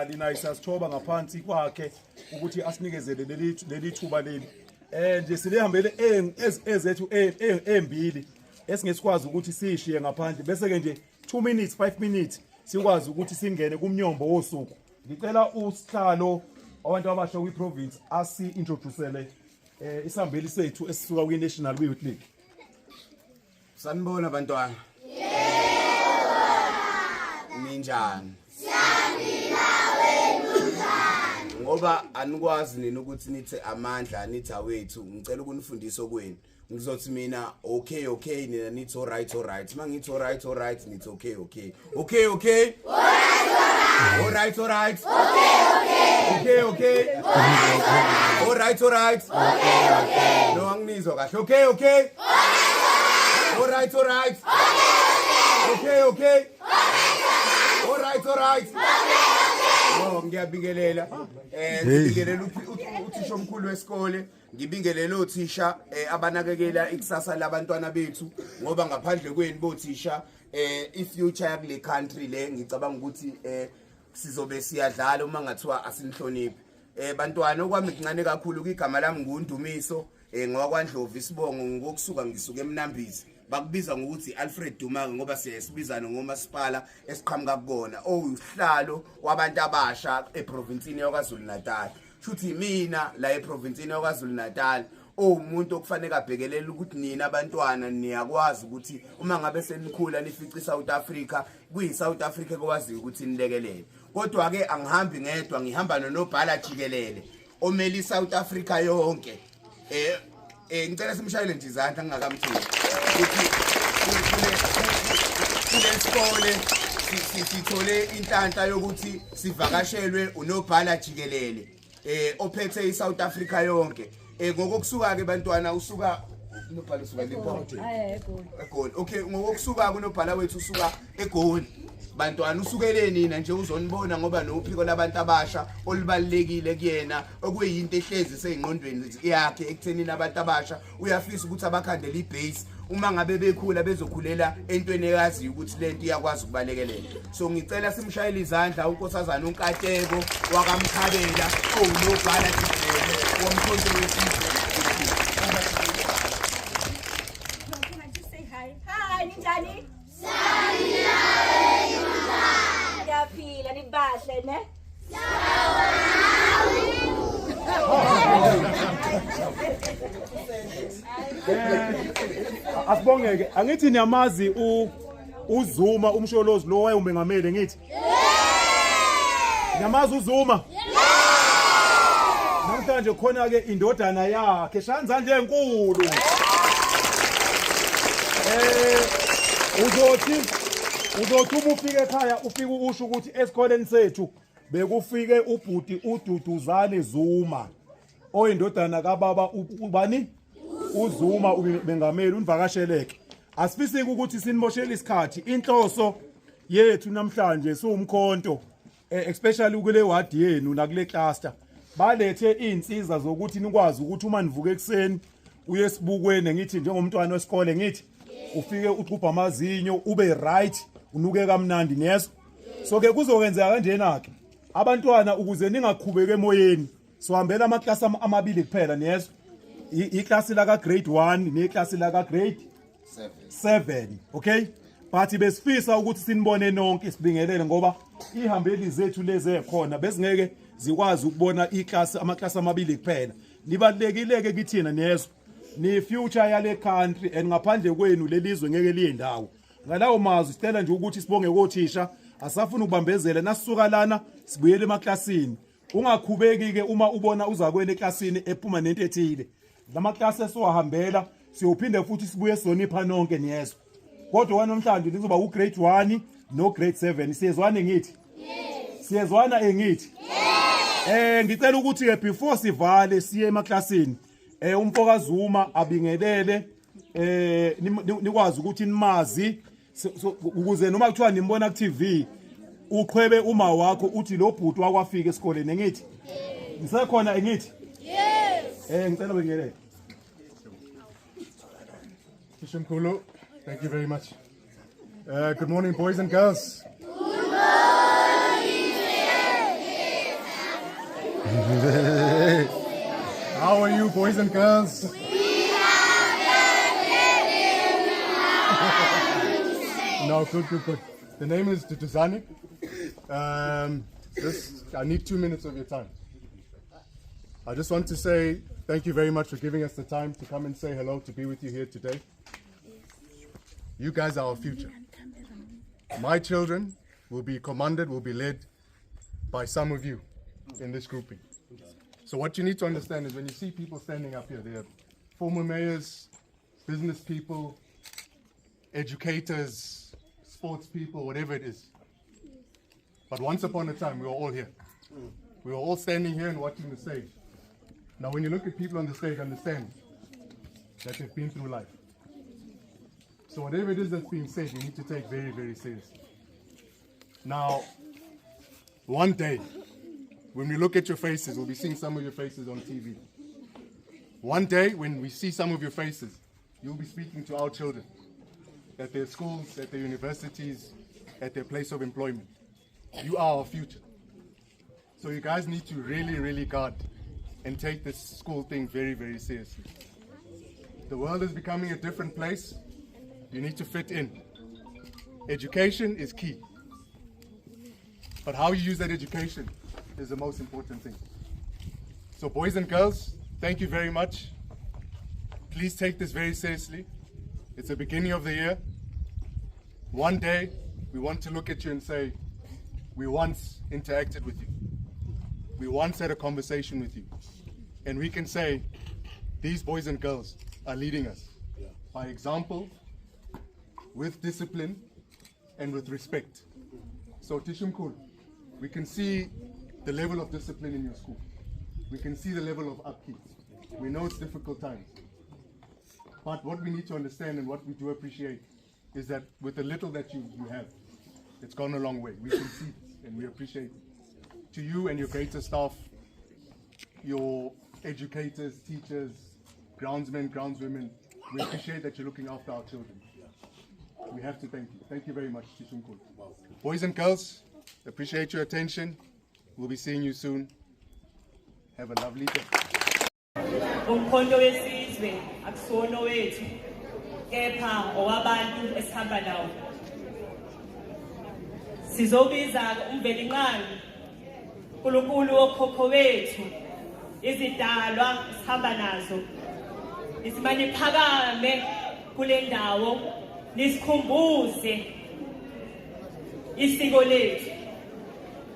Lina isasithoba ngaphansi kwakhe ukuthi asinikezele leli thuba leli. Nje silehambele ezethu embili esingesikwazi ukuthi sishiye ngaphandle bese ke nje 2 minutes 5 minutes sikwazi ukuthi singene kumnyombo wosuku. Ngicela usihlalo abantu abasha kwi province asi introducele isambeli sethu esisuka kwi National Youth League. Sanibona bantwana. Ninjani? Ngoba anikwazi nini ukuthi nithe amandla nithi awethu ngicela ukunifundisa okwenu ngizothi mina okay nina nithi alright mangithi alright nithi okay alright alright no anginizwa kahle okay alright okay alright no ngiyabingelela ngibingelela uthisha omkhulu wesikole ngibingelela othisha abanakekela ikusasa labantwana bethu ngoba ngaphandle kweni bothisha ifuture yakule country le ngicabanga ukuthi sizobe siyadlala uma ngathiwa asinihloniphi bantwana okwami kuncane kakhulu igama lami nguNdumiso ngoba kwaNdlovu isibongo ngokusuka ngisuka eMnambizi bakubiza ngokuthi Alfred Dumanga ngoba siyesibizana ngomasipala esiqhamuka kubona uhlalo wabantu abasha eprovinsini yaKwaZulu Natal futhi mina la eprovinsini yaKwaZulu Natal umuntu okufanele abhekelele ukuthi nina abantwana niyakwazi ukuthi uma ngabe senikhula nifica iSouth Africa kuyiSouth Africa ekwazi ukuthi nilekelele kodwa ke angihambi ngedwa ngihamba nonobhala jikelele omeli iSouth Africa yonke ngicela simshayele nje izandla ngingakamthini ukuthi kulesikole sithole inhlanhla yokuthi sivakashelwe unobhala jikelele ophethe iSouth Africa yonke ngokusuka ke bantwana usuka unobhala usuka eLimpopo eGoli okay ngokusuka kunobhala wethu usuka eGoli bantwana usukele nina nje uzonibona ngoba nophiko labantu abasha olubalekile kuyena okuyinto ehlezi seyingqondweni yakhe ekuthenini abantu abasha uyafisa ukuthi abakhandele ibase uma ngabe bekhula bezokhulela entweni eyazi ukuthi lento iyakwazi ukubalekelela so ngicela simshayele izandla unkosazana uNkateko wakamkhabela onobhala jikelele womkhonto wesizwe. Hi ninjani? Yaphila nibahle ne? Asibongeke angithi niyamazi uZuma umsholozi lo wayemengameli ngithi niyamazi uZuma namhlanje khona ke indodana yakhe shanza nje enkulu uzothi uma ufike ekhaya ufike usho ukuthi esikoleni sethu bekufike ubhuti uDuduzane Zuma oyindodana kaBaba ubani uZuma ubengameli univakasheleke asifisiki ukuthi sinimoshele isikhathi inhloso yethu namhlanje siwumkhonto especially kule ward yenu nakule cluster balethe izinsiza zokuthi nikwazi ukuthi uma nivuke ekseni uye esibukweni ngithi njengomntwana wesikole ngithi ufike uqhubha amazinyo ube right unuke kamnandi neso so ke kuzokwenzeka kanjena ke abantwana ukuze ningakhubeke emoyeni sohambela amaklasi amabili kuphela neso iklasi la ka grade 1 neklasi la ka grade 7 okay but besifisa ukuthi sinibone nonke sibingelele ngoba ihambeli zethu lezi ekhona besingeke zikwazi ukubona iklasi amaklasi amabili kuphela nibalekileke kithina neso ni future yale country and ngaphandle kwenu lelizwe ngeke liye ndawo ngalawo mazwi sicela nje ukuthi sibonge kothisha asafuna ukubambezela nasisuka lana sibuyele emaklasini ungakhubeki ke uma ubona uzakwena eklasini ephuma nento ethile lamaklasi esiwahambela siyophinde futhi sibuye sonipha nonke niyezwa kodwa namhlanje lizoba u grade 1 no grade 7 siyezwana ngithi siyezwana ngithi ngicela ukuthi ke before sivale siye emaklasini umfoka Zuma abingelele nikwazi ukuthi nimazi ukuze noma kuthiwa nimbona ku TV uqhwebe uma wakho uthi lo bhuti wakwafika esikoleni ngithi ngisekhona ngithi ngicela bengelele Shimkhulu, thank you very much. Good morning boys and girls. Good morning. How are you, boys and girls? No, good. The name is Duduzane. I need 2 minutes of your time. I just want to say thank you very much for giving us the time to come and say hello, to be with you here today. You guys are our future. My children will be commanded, will be led by some of you in this grouping. So what you need to understand is when you see people standing up here, they're former mayors, business people, educators, sports people, whatever it is. But once upon a time, we were all here. We were all standing here and watching the stage. Now, when you look at people on the stage, understand that they've been through life. So whatever it is that's being said, you need to take very, very seriously. Now, one day, when we look at your faces, we'll be seeing some of your faces on TV. One day, when we see some of your faces, you'll be speaking to our children at their schools, at their universities, at their place of employment. You are our future. So you guys need to really, really guard and take this school thing very, very seriously. The world is becoming a different place. You need to fit in. Education is key. But how you use that education is the most important thing. So boys and girls, thank you very much. Please take this very seriously. It's the beginning of the year. One day, we want to look at you and say, we once interacted with you. We once had a conversation with you. And we can say, these boys and girls are leading us by example, with discipline, and with respect. So Tishumkul, we can see the level of discipline in your school. We can see the level of upkeep. We know it's difficult times. But what we need to understand and what we do appreciate is that with the little that you have, it's gone a long way. We can see it and we appreciate it. To you and your greater staff, your educators, teachers, groundsmen, groundswomen, we appreciate that you're looking after our children. We have to thank you. Thank you very much, Tishumkul. Boys and girls, appreciate your attention. We'll be seeing you soon. Have a lovely day. Umkhonto wesizwe akusono wethu kepha owabantu esihamba nawo. Sizobiza umvelinqangi uNkulunkulu wokhokho wethu izidalwa esihamba nazo. Isimane phakame kule ndawo nisikhumbuze isiko lethu.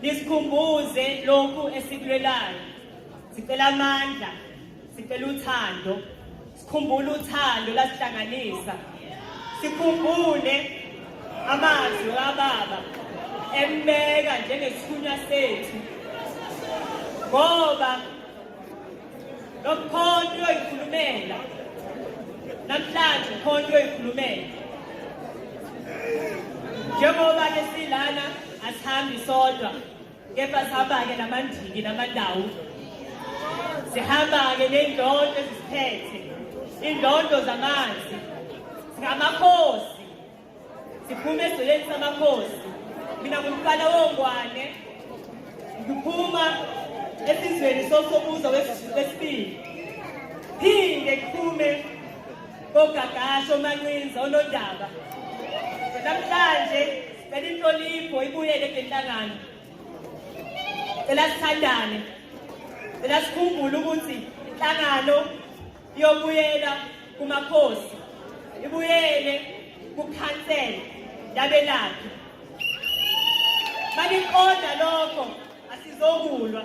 Nisikhumbuze lokhu esikulelayo. Sicela amandla, sicela uthando, sikhumbule uthando lasihlanganisa. Sikhumbule amazwi kaBaba embeka njengesithunywa sethu. Ngoba lokhonto uyoyikhulumela. Namhlanje khonto uyoyikhulumela. Njengoba lesilana asihambi sodwa, kepha sihamba-ke namandiki namandawo. Sihamba-ke ney'ndondo ezisiphethe, iy'ndondo zamanzi. Singamakhosi, siphume esizolweni samakhosi. Mina ngumfana wongwane, ngiphuma esizweni sosobuza wesibili. Phinde kuphume oGagasha, oManqinza, oNondaba. Namhlanje sicela inhlonipho ibuyele kule nhlangano. Sicela sithandane. Sicela sikhumbule ukuthi inhlangano iyobuyela kumakhosi. Ibuyele kukhansela labelaphi. Maliqonda lokho asizokulwa.